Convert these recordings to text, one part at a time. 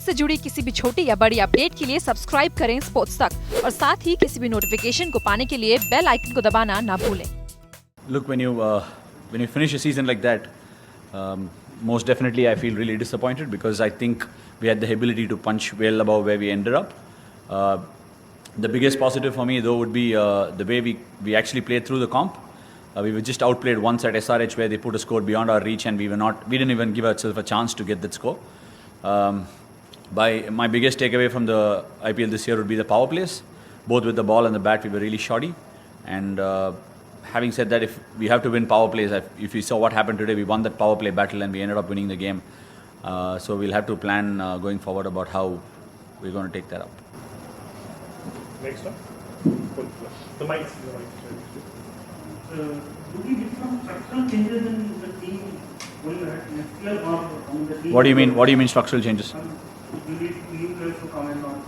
से जुड़ी किसी भी छोटी या बड़ी अपडेट के लिए सब्सक्राइब करें स्पोर्ट्स तक और साथ ही किसी भी नोटिफिकेशन को पाने के लिए बेल आइकन को दबाना ना भूलें। Look, when you finish a season like that, most definitely I feel really disappointed because I think we had the ability to punch well above where we ended up. The biggest positive for me though would be the way we actually played through the comp. We were just outplayed once at SRH where they put a score beyond our reach and we didn't even give ourselves a chance to get that score. My biggest takeaway from the IPL this year would be the power plays. Both with the ball and the bat we were really shoddy. And having said that, if we have to win power plays, if you saw what happened today, we won that power play battle and we ended up winning the game. So we'll have to plan going forward about how we're going to take that up. Next one. The mic. Do we need some structural changes in the team going ahead next year or on the team? What do you mean structural changes? You need new players to comment on.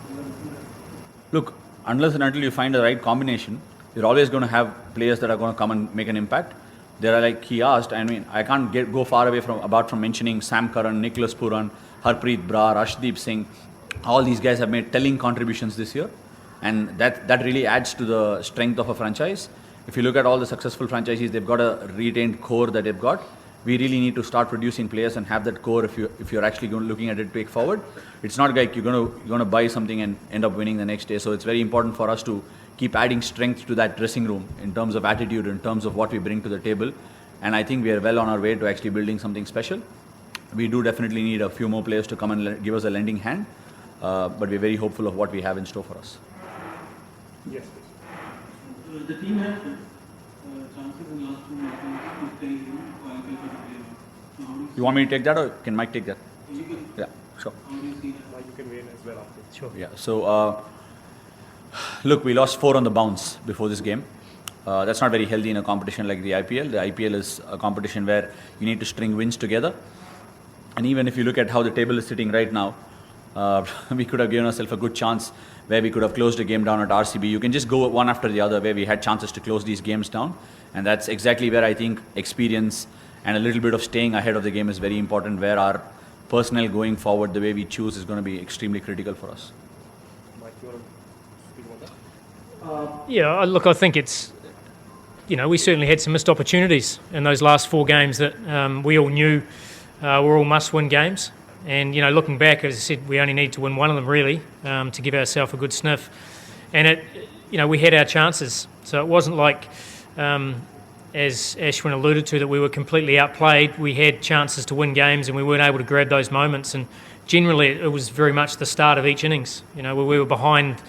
Look, unless and until you find the right combination, you're always going to have players that are going to come and make an impact. There are, like he asked, I mean, I can't go far away from mentioning Sam Curran, Nicholas Pooran, Harpreet Brar, Arshdeep Singh. All these guys have made telling contributions this year, and that really adds to the strength of a franchise. If you look at all the successful franchises, they've got a retained core that they've got. We really need to start producing players and have that core if you're actually looking at it take forward. It's not like you're going to buy something and end up winning the next day. So it's very important for us to keep adding strength to that dressing room in terms of attitude, in terms of what we bring to the table. And I think we are well on our way to actually building something special. We do definitely need a few more players to come and give us a lending hand. But we're very hopeful of what we have in store for us. Yes, please. The team has chances in last 2 matches to stay in IPL. You want me to take that or can Mike take that? You can. Yeah, sure. How do you see that? Now you can weigh in as well after. Sure. Yeah. So, look, we lost 4 on the bounce before this game. That's not very healthy in a competition like the IPL. The IPL is a competition where you need to string wins together. And even if you look at how the table is sitting right now, we could have given ourselves a good chance where we could have closed a game down at RCB. You can just go one after the other where we had chances to close these games down. And that's exactly where I think experience and a little bit of staying ahead of the game is very important, where our personnel going forward, the way we choose is going to be extremely critical for us. Mike, you want to speak about that? Yeah, look, I think it's, we certainly had some missed opportunities in those last 4 games that we all knew were all must-win games. And, looking back, as I said, we only need to win one of them, really, to give ourselves a good sniff. And, we had our chances. So it wasn't like, as Ashwin alluded to, that we were completely outplayed. We had chances to win games and we weren't able to grab those moments. And generally, it was very much the start of each innings, where we were behind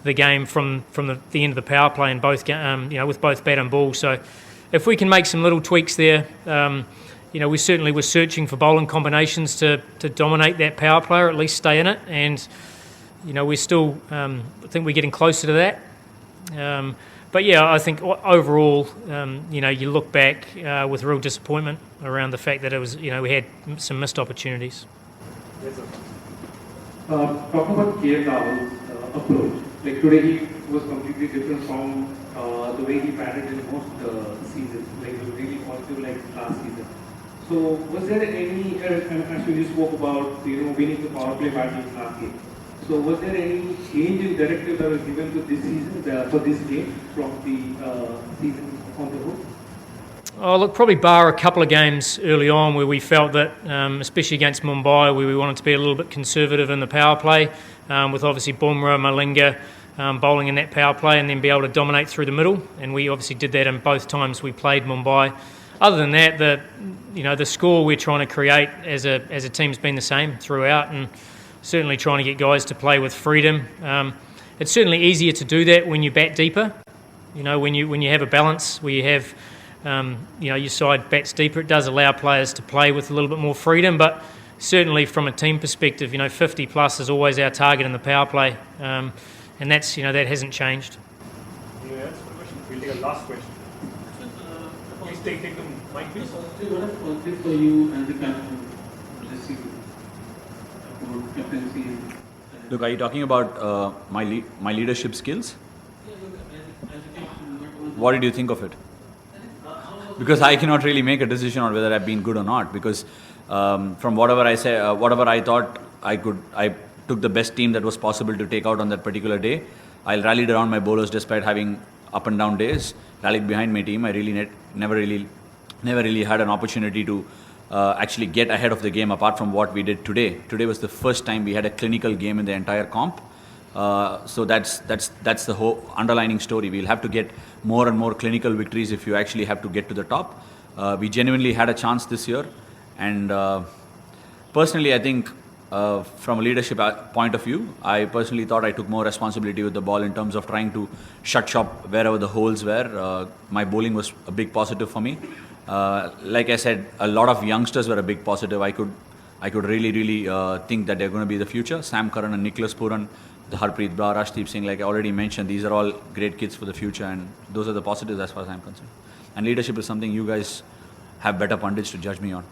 the game from the end of the power play in both, with both bat and ball. So if we can make some little tweaks there, we certainly were searching for bowling combinations to dominate that power play or at least stay in it. And, we're still, I think we're getting closer to that. But yeah, I think overall, you look back with real disappointment around the fact that it was, we had some missed opportunities. Yes, sir. Talking about KL Rahul's approach, like today he was completely different from the way he batted in most seasons. Like it was really positive like last season. So was there any, actually you spoke about, winning the power play battles last game. So was there any change in directive that was given to this season, for this game from the season on the whole? Oh, look, probably bar a couple of games early on where we felt that, especially against Mumbai, where we wanted to be a little bit conservative in the power play, with obviously Bumrah, Malinga bowling in that power play and then be able to dominate through the middle. And we obviously did that in both times we played Mumbai. Other than that, the score we're trying to create as a team's been the same throughout, and certainly trying to get guys to play with freedom. It's certainly easier to do that when you bat deeper. When you have a balance where you have your side bats deeper, it does allow players to play with a little bit more freedom. But certainly from a team perspective, 50 plus is always our target in the power play, and that's that hasn't changed. Anyone else for the question? We'll take a last question. Please take the mic, please. What is positive for you as the captain this season? About captaincy? Look, are you talking about my leadership skills? What did you think of it? Because I cannot really make a decision on whether I've been good or not. Because from whatever I say, whatever I thought I took the best team that was possible to take out on that particular day. I rallied around my bowlers despite having up and down days. Rallied behind my team. I really never really had an opportunity to actually get ahead of the game apart from what we did today. Today was the first time we had a clinical game in the entire comp. So that's the whole underlining story. We'll have to get more and more clinical victories if you actually have to get to the top. We genuinely had a chance this year, and personally, I think from a leadership point of view, I personally thought I took more responsibility with the ball in terms of trying to shut shop wherever the holes were. My bowling was a big positive for me. Like I said, a lot of youngsters were a big positive. I could really think that they're going to be the future. Sam Curran and Nicholas Puran, the Harpreet Brar, Rashdeep Singh, like I already mentioned, these are all great kids for the future, and those are the positives as far as I'm concerned. And leadership is something you guys have better pundits to judge me on.